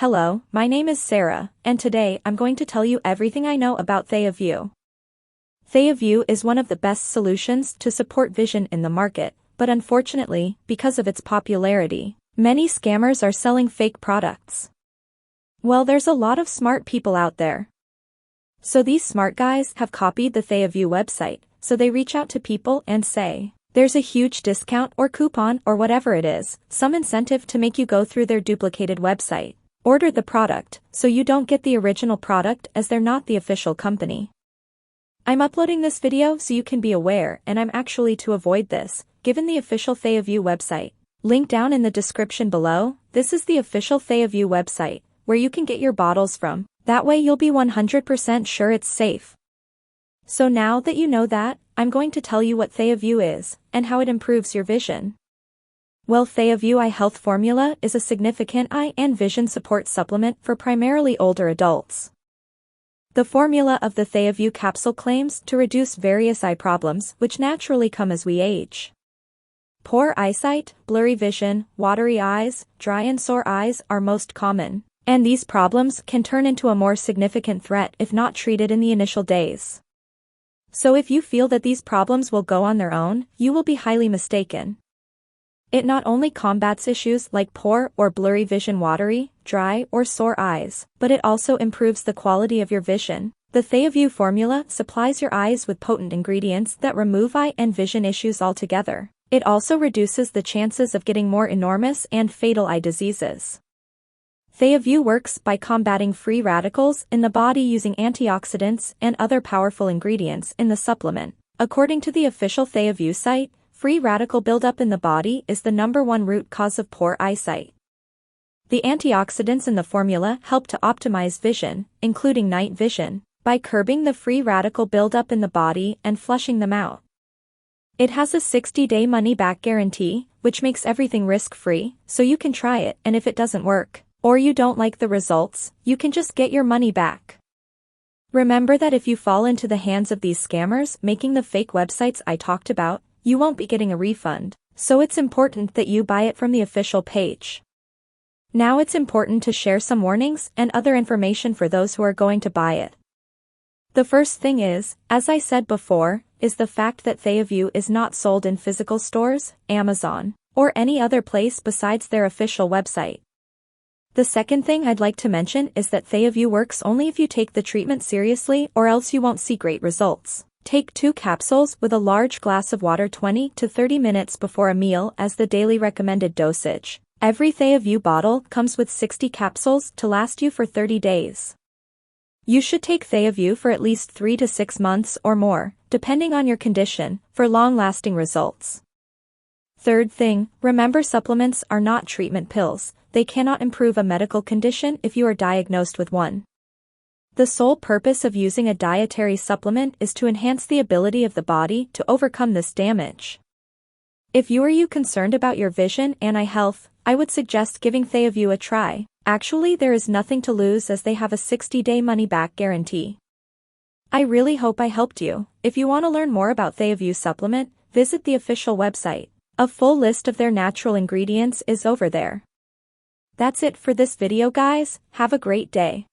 Hello, my name is Sarah, and today I'm going to tell you everything I know about TheyaVue. TheyaVue is one of the best solutions to support vision in the market, but unfortunately, because of its popularity, many scammers are selling fake products. Well, there's a lot of smart people out there. So these smart guys have copied the TheyaVue website, so they reach out to people and say, there's a huge discount or coupon or whatever it is, some incentive to make you go through their duplicated website. Order the product, so you don't get the original product as they're not the official company. I'm uploading this video so you can be aware, and I'm actually to avoid this, given the official TheyaVue website. Link down in the description below. This is the official TheyaVue website, where you can get your bottles from. That way you'll be 100% sure it's safe. So now that you know that, I'm going to tell you what TheyaVue is, and how it improves your vision. Well, TheyaVue Eye Health Formula is a significant eye and vision support supplement for primarily older adults. The formula of the TheyaVue capsule claims to reduce various eye problems which naturally come as we age. Poor eyesight, blurry vision, watery eyes, dry and sore eyes are most common, and these problems can turn into a more significant threat if not treated in the initial days. So if you feel that these problems will go on their own, you will be highly mistaken. It not only combats issues like poor or blurry vision, watery, dry, or sore eyes, but it also improves the quality of your vision. The TheyaVue formula supplies your eyes with potent ingredients that remove eye and vision issues altogether. It also reduces the chances of getting more enormous and fatal eye diseases. TheyaVue works by combating free radicals in the body using antioxidants and other powerful ingredients in the supplement. According to the official TheyaVue site, free radical buildup in the body is the #1 root cause of poor eyesight. The antioxidants in the formula help to optimize vision, including night vision, by curbing the free radical buildup in the body and flushing them out. It has a 60-day money-back guarantee, which makes everything risk-free, so you can try it, and if it doesn't work, or you don't like the results, you can just get your money back. Remember that if you fall into the hands of these scammers making the fake websites I talked about, you won't be getting a refund, so it's important that you buy it from the official page. Now it's important to share some warnings and other information for those who are going to buy it. The first thing is, as I said before, is the fact that TheyaVue is not sold in physical stores, Amazon, or any other place besides their official website. The second thing I'd like to mention is that TheyaVue works only if you take the treatment seriously, or else you won't see great results. Take 2 capsules with a large glass of water 20 to 30 minutes before a meal as the daily recommended dosage. Every TheyaVue bottle comes with 60 capsules to last you for 30 days. You should take TheyaVue for at least 3 to 6 months or more, depending on your condition, for long-lasting results. Third thing, remember supplements are not treatment pills. They cannot improve a medical condition if you are diagnosed with one. The sole purpose of using a dietary supplement is to enhance the ability of the body to overcome this damage. If you are concerned about your vision and eye health, I would suggest giving TheyaVue a try. Actually, there is nothing to lose as they have a 60-day money-back guarantee. I really hope I helped you. If you want to learn more about TheyaVue supplement, visit the official website. A full list of their natural ingredients is over there. That's it for this video, guys. Have a great day.